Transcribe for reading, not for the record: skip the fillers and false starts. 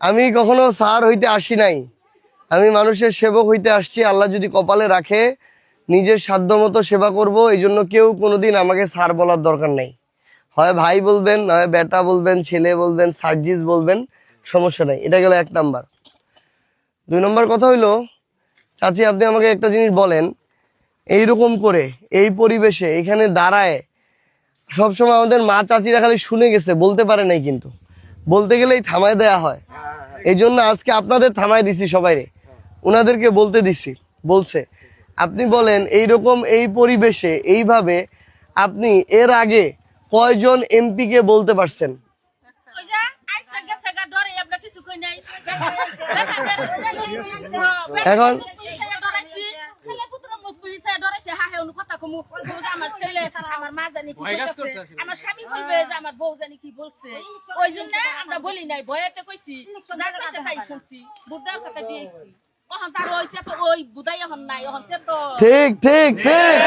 আমি কখনো স্যার হইতে আসি নাই, আমি মানুষের সেবক হইতে আসছি। আল্লাহ যদি কপালে রাখে নিজের সাধ্য মতো সেবা করব। এই জন্য কেউ কোনোদিন আমাকে স্যার বলার দরকার নেই। হয় ভাই বলবেন, নয় বেটা বলবেন, ছেলে বলবেন, সার্জিস বলবেন, সমস্যা নাই। এটা গেল 1 নাম্বার। 2 নম্বর কথা হইলো, চাচি আপনি আমাকে একটা জিনিস বলেন, এইরকম করে এই পরিবেশে এখানে দাঁড়ায় সবসময় আমাদের মা চাচিরা খালি শুনে গেছে, বলতে পারে নাই, কিন্তু বলতে গেলেই থামায় দেয়া হয়। এই জন্য আজকে আপনাদের থামায় দিছি, সবাইরে ওনাদেরকে বলতে দিছি, বলছে। আপনি বলেন এইরকম এই পরিবেশে এইভাবে আপনি এর আগে কয়জন এমপি কে বলতে পারছেন? এখন আমার স্বামী বলবে যে আমার বউ জানি কি বলছে, ওই জন্য আমরা বলি নাই, ভয়েতে কইছি, তাই শুনছি, বুদ্ধার কথা দিয়েছি। এখন তার ওইটা তো ওই বুধাই এখন নাই, এখন সে তো ঠিক ঠিক ঠিক।